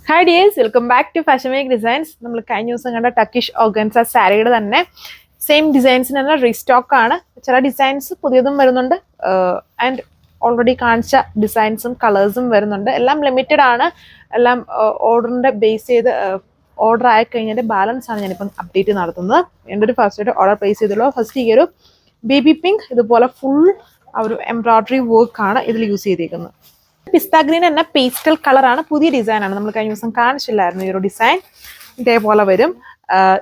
Hi dears, welcome back to fashion make designs. നമ്മൾ കഴിഞ്ഞ ദിവസം കണ്ട ടക്കിഷ് ഓർഗൻസ സാരിയുടെ തന്നെ സെയിം ഡിസൈൻസിനുള്ള റീസ്റ്റോക്ക് ആണ്. ചില ഡിസൈൻസ് പുതിയതും വരുന്നുണ്ട് ആൻഡ് ഓൾറെഡി കാണിച്ച ഡിസൈൻസും കളേഴ്സും വരുന്നുണ്ട്. എല്ലാം ലിമിറ്റഡ് ആണ്. എല്ലാം ഓർഡറിൻ്റെ ബേസ് ചെയ്ത് ഓർഡർ ആയി കഴിഞ്ഞാൽ ബാലൻസ് ആണ് ഞാനിപ്പം അപ്ഡേറ്റ് നടത്തുന്നത്. എൻ്റെ ഒരു ഫസ്റ്റ് ഓർഡർ പ്ലേസ് ചെയ്തുള്ളൂ. ഫസ്റ്റ് ഈ ഒരു ബേബി പിങ്ക് ഇതുപോലെ ഫുൾ ഒരു എംബ്രോയ്ഡറി വർക്കാണ് ഇതിൽ യൂസ് ചെയ്തേക്കുന്നത്. പിസ്ത ഗ്രീൻ എന്ന പേസ്റ്റൽ കളറാണ്, പുതിയ ഡിസൈനാണ്. നമ്മൾ കഴിഞ്ഞ ദിവസം കാണിച്ചില്ലായിരുന്നു ഈ ഒരു ഡിസൈൻ. ഇതേപോലെ വരും.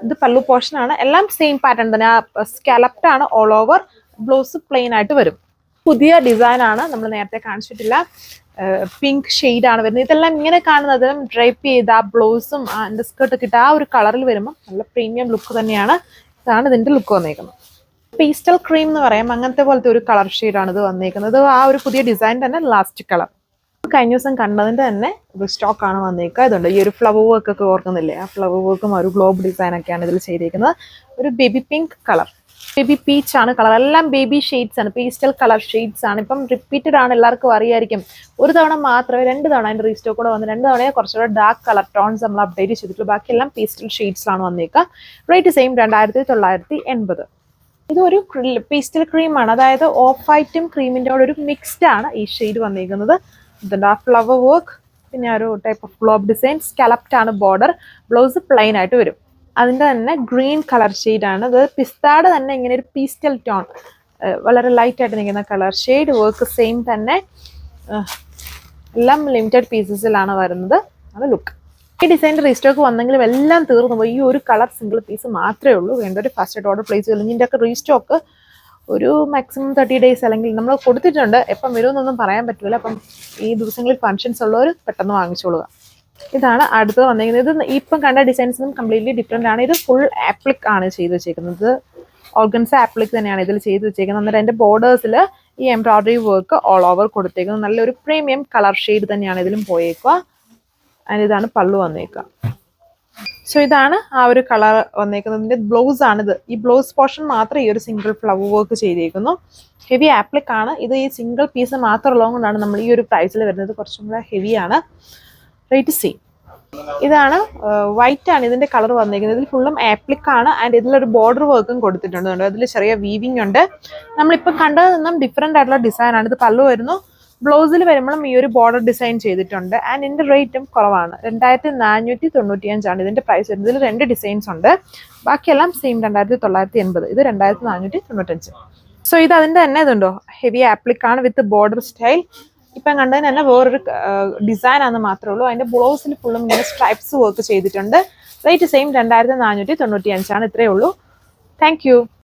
ഇത് പല്ലു പോർഷൻ ആണ്. എല്ലാം സെയിം പാറ്റേൺ തന്നെ. സ്കാലപ്ഡ് ആണ്. ഓൾ ഓവർ ബ്ലൗസ് പ്ലെയിൻ ആയിട്ട് വരും. പുതിയ ഡിസൈൻ ആണ്, നമ്മൾ നേരത്തെ കാണിച്ചിട്ടില്ല. പിങ്ക് ഷെയ്ഡാണ് വരുന്നത്. ഇതെല്ലാം ഇങ്ങനെ കാണുന്നത് ഡ്രൈപ്പ് ചെയ്ത് ആ ബ്ലൗസും അതിൻ്റെ സ്കേർട്ടൊക്കെ ഇട്ട് ആ ഒരു കളറിൽ വരുമ്പോൾ നല്ല പ്രീമിയം ലുക്ക് തന്നെയാണ്. ഇതാണ് ഇതിൻ്റെ ലുക്ക് വന്നേക്കുന്നത്. പേസ്റ്റൽ ക്രീം എന്ന് പറയാം, അങ്ങനത്തെ പോലത്തെ ഒരു കളർ ഷെയ്ഡാണ് ഇത് വന്നേക്കുന്നത്. ആ ഒരു പുതിയ ഡിസൈൻ തന്നെ ലാസ്റ്റ് കളർ. കഴിഞ്ഞ ദിവസം കണ്ടതിൻ്റെ തന്നെ സ്റ്റോക്ക് ആണ് വന്നേക്കുക. ഇതുണ്ട് ഈ ഒരു ഫ്ലവർ വർക്ക് ഒക്കെ ഓർക്കുന്നില്ലേ, ആ ഫ്ലവർ വർക്കും ഒരു ഗ്ലോബ് ഡിസൈൻ ഒക്കെയാണ് ഇതിൽ ചെയ്തിരിക്കുന്നത്. ഒരു baby pink colour, baby peach ആണ് കളർ. എല്ലാം ബേബി ഷെയ്ഡ്സ് ആണ്, പേസ്റ്റൽ കളർ ഷെയ്ഡ്സ് ആണ്. ഇപ്പം റിപ്പീറ്റഡ് ആണ്, എല്ലാവർക്കും അറിയായിരിക്കും. ഒരു തവണ മാത്രമേ, 2 തവണ അതിൻ്റെ റീസ്റ്റോക്ക് കൂടെ വന്ന് 2 തവണയെ കുറച്ചുകൂടെ ഡാർക്ക് കളർ ടോൺസ് നമ്മൾ അപ്ഡേറ്റ് ചെയ്തിട്ടുള്ളൂ. ബാക്കിയെല്ലാം പേസ്റ്റൽ ഷെയ്ഡ്സിലാണ് വന്നേക്കുക. Rate same 2980. ഇതൊരു പേസ്റ്റൽ ക്രീമാണ്, അതായത് ഓഫ് വൈറ്റും ക്രീമിൻ്റെ കൂടെ ഒരു മിക്സ്ഡ് ആണ് ഈ ഷെയ്ഡ് വന്നിരിക്കുന്നത്. ഇതുണ്ട് ആ ഫ്ലവർ വർക്ക്, പിന്നെ ഒരു type of globe design. Scalloped ആണ് ബോർഡർ. ബ്ലൗസ് പ്ലെയിൻ ആയിട്ട് വരും. അതിൻ്റെ തന്നെ ഗ്രീൻ കളർ ഷെയ്ഡാണ്. അത് പിസ്താടെ തന്നെ ഇങ്ങനെ ഒരു പീസ്റ്റൽ ടോൺ, വളരെ ലൈറ്റ് ആയിട്ട് നിൽക്കുന്ന കളർ ഷെയ്ഡ്. വർക്ക് സെയിം തന്നെ. എല്ലാം ലിമിറ്റഡ് പീസസിലാണ് വരുന്നത്. അത് ലുക്ക്. ഈ ഡിസൈൻ്റെ റീസ്റ്റോക്ക് വന്നെങ്കിലും എല്ലാം തീർന്നു പോയി. ഈ ഒരു കളർ സിംഗിൾ പീസ് മാത്രമേ ഉള്ളൂ. വേണ്ട ഒരു ഫസ്റ്റ് ഓർഡർ പ്ലേസ് ചെയ്തു. ഇതിൻ്റെയൊക്കെ റീസ്റ്റോക്ക് ഒരു മാക്സിമം 30 days അല്ലെങ്കിൽ നമ്മൾ കൊടുത്തിട്ടുണ്ട്. എപ്പം വരുമെന്നൊന്നും പറയാൻ പറ്റില്ല. അപ്പം ഈ ദിവസങ്ങളിൽ ഫങ്ഷൻസ് ഉള്ളവർ പെട്ടെന്ന് വാങ്ങിച്ചോളുക. ഇതാണ് അടുത്തത് വന്നിരിക്കുന്നത്. ഇത് ഇപ്പം കണ്ട ഡിസൈൻസിനും കംപ്ലീറ്റ്ലി ഡിഫറെൻ്റ് ആണ്. ഇത് ഫുൾ ആപ്ലിക് ആണ് ചെയ്ത് വെച്ചേക്കുന്നത്. ഓർഗൻസ ആപ്ലിക് തന്നെയാണ് ഇതിൽ ചെയ്ത് വെച്ചേക്കുന്നത്. എന്നിട്ട് അതിൻ്റെ ബോർഡേഴ്സിൽ ഈ എംബ്രോയ്ഡറി വർക്ക് ഓൾ ഓവർ കൊടുത്തേക്കുന്നത്. നല്ലൊരു പ്രീമിയം കളർ ഷെയ്ഡ് തന്നെയാണ് ഇതിലും പോയേക്കുക. അതിന് ഇതാണ് പള്ളു വന്നേക്കുക. സോ ഇതാണ് ആ ഒരു കളർ വന്നേക്കുന്നതിൻ്റെ ബ്ലൗസ് ആണിത്. ഈ ബ്ലൗസ് പോർഷൻ മാത്രം ഈ ഒരു സിംഗിൾ ഫ്ലവർ വർക്ക് ചെയ്തേക്കുന്നു. ഹെവി ആപ്ലിക് ആണ്. ഇത് ഈ സിംഗിൾ പീസ് മാത്രം ഉള്ളതുകൊണ്ടാണ് നമ്മൾ ഈ ഒരു പ്രൈസിൽ വരുന്നത്. കുറച്ചും കൂടെ ഹെവിയാണ്. Rate same. ഇതാണ് വൈറ്റ് ആണ് ഇതിൻ്റെ കളർ വന്നേക്കുന്നത്. ഇതിൽ ഫുള്ളും ആപ്ലിക് ആണ്. ആൻഡ് ഇതിലൊരു ബോർഡർ വർക്കും കൊടുത്തിട്ടുണ്ട്. അതിൽ ചെറിയ വീവിങ് ഉണ്ട്. നമ്മളിപ്പോൾ കണ്ടതിൽ നിന്നും ഡിഫറെൻ്റ് ആയിട്ടുള്ള ഡിസൈനാണ്. ഇത് പല്ലു വരുന്നു. ബ്ലൗസിൽ വരുമ്പോഴും ഈ ഒരു ബോർഡർ ഡിസൈൻ ചെയ്തിട്ടുണ്ട്. ആൻഡ് ഇതിൻ്റെ റേറ്റും കുറവാണ്. 2495 ഇതിൻ്റെ പ്രൈസ് വരുന്നത്. ഇതിൽ 2 ഡിസൈൻസ് ഉണ്ട്. ബാക്കിയെല്ലാം സെയിം 2980. ഇത് 2495. സോ ഇത് അതിൻ്റെ തന്നെ ഇതുണ്ടോ, ഹെവി ആപ്ലിക് ആണ് വിത്ത് ബോർഡർ സ്റ്റൈൽ. ഇപ്പം കണ്ടതിന് തന്നെ വേറൊരു ഡിസൈൻ ആണെന്ന് മാത്രമേ ഉള്ളൂ. അതിൻ്റെ ബ്ലൗസിൽ ഫുള്ളും ഇങ്ങനെ സ്ട്രൈപ്സ് വർക്ക് ചെയ്തിട്ടുണ്ട്. Rate same 2495. ഇത്രയേ ഉള്ളൂ. Thank you.